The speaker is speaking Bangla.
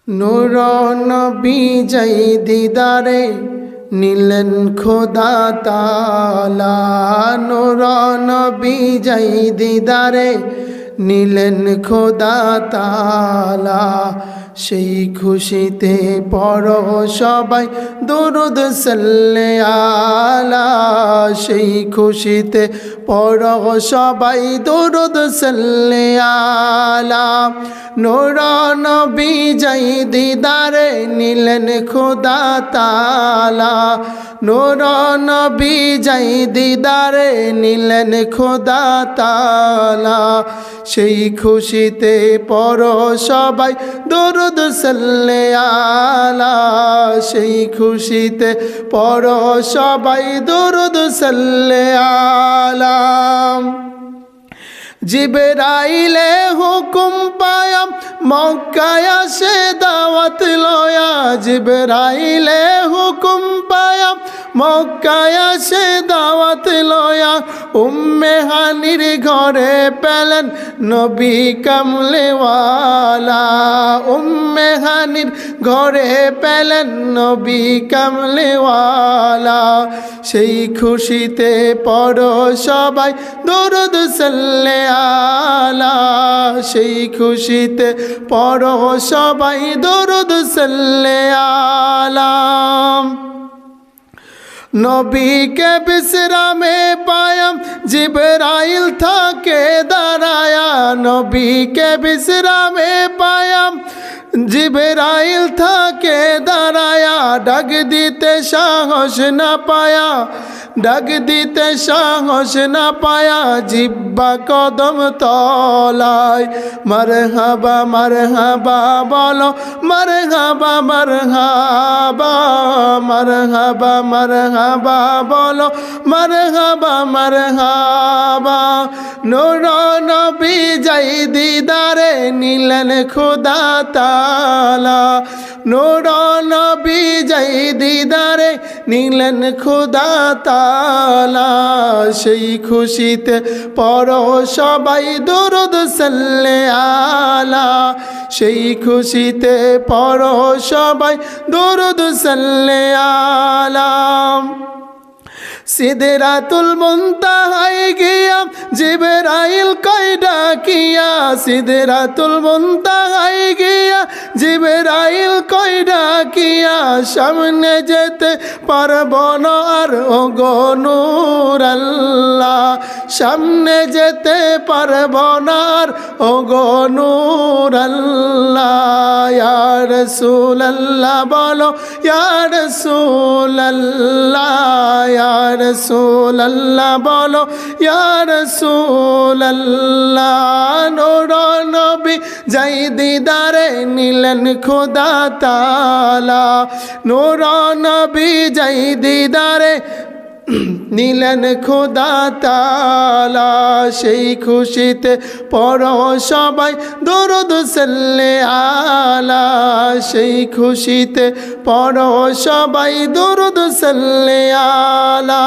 নূর নবী যেই দিদারে নিলেন খোদা তাআলা, নূর নবী যেই দিদারে নিলেন খোদা তাআলা, সেই খুশিতে পড়ো সবাই দুরুদ সাল্লে আলা, সেই খুশিতে পড়ো সবাই দুরুদ সাল্লে আলা। নূর নবী যেই দিদারে নিলেন খোদা তাআলা, নূর নবী যেই দিদারে নিলেন খোদা তাআলা, সেই খুশিতে পড়ো সবাই দুরুদ সাল্লে আলা, সেই খুশিতে পড়ো সবাই দুরুদ সাল্লে আলা। জিবরাইলে হুকুম পায়া মক্কায় আসে দাওয়াত লয়া, জিবরাইলে হুকুম পায়া মক্কায় আসে দাওয়াত লয়া, উম্মে হানির ঘরে পেলেন নবী কামলেওয়ালা, উম্মে হানির ঘরে পেলেন নবী কামলেওয়ালা, সেই খুশিতে পড়ো সবাই দুরুদ সাল্লে আলা, সেই খুশিতে পড়ো সবাই দুরুদ সাল্লে আলা। নবীকে বিশ্রামে পায়া জিবরাইল থাকে দাঁড়ায়া, নবীকে বিশ্রামে পায়া জিবরাইল থাকে দাঁড়ায়া, ডাক দিতে সাহস না পায়া, ডাক দিতে সাহস না পায়া, জিব্বা কদম তলায় মারহাবা মারহাবা বলো, মারহাবা মারহাবা, মারহাবা মারহাবা বলো, মারহাবা মারহাবা। নূর নবী যেই দিদারে নিলেন খোদা তাআলা, নূর নবী যেই দিদারে নিলেন খোদা তাআলা, সেই খুশিতে পড়ো সবাই দুরুদ সাল্লে আলা, সেই খুশিতে পড়ো সবাই দুরুদ সাল্লে আলা। সিদরাতুল মুনতাহায় গিয়া জিবরাইল কয় ডাকিয়া, সিদরাতুল মুনতাহায় গিয়া জিবরাইল কয় ডাকিয়া, সামনে যেতে পারব না আর ওগো নূর আল্লাহ, সামনে যেতে পারব না আর ওগো নূর আল্লাহ। ইয়া রাসূলুল্লাহ বলো, ইয়া রাসূলুল্লাহ, ইয়া রাসূলুল্লাহ বলো, ইয়া রাসূলুল্লাহ। নূর নবী যেই দিদারে নিলেন খোদা তাআলা, নূর নবী যেই দিদারে নিলেন খোদা তাআলা, সেই খুশিতে পড়ো সবাই দুরুদ সাল্লে আলা, সেই খুশিতে পড়ো সবাই দুরুদ সাল্লে আলা।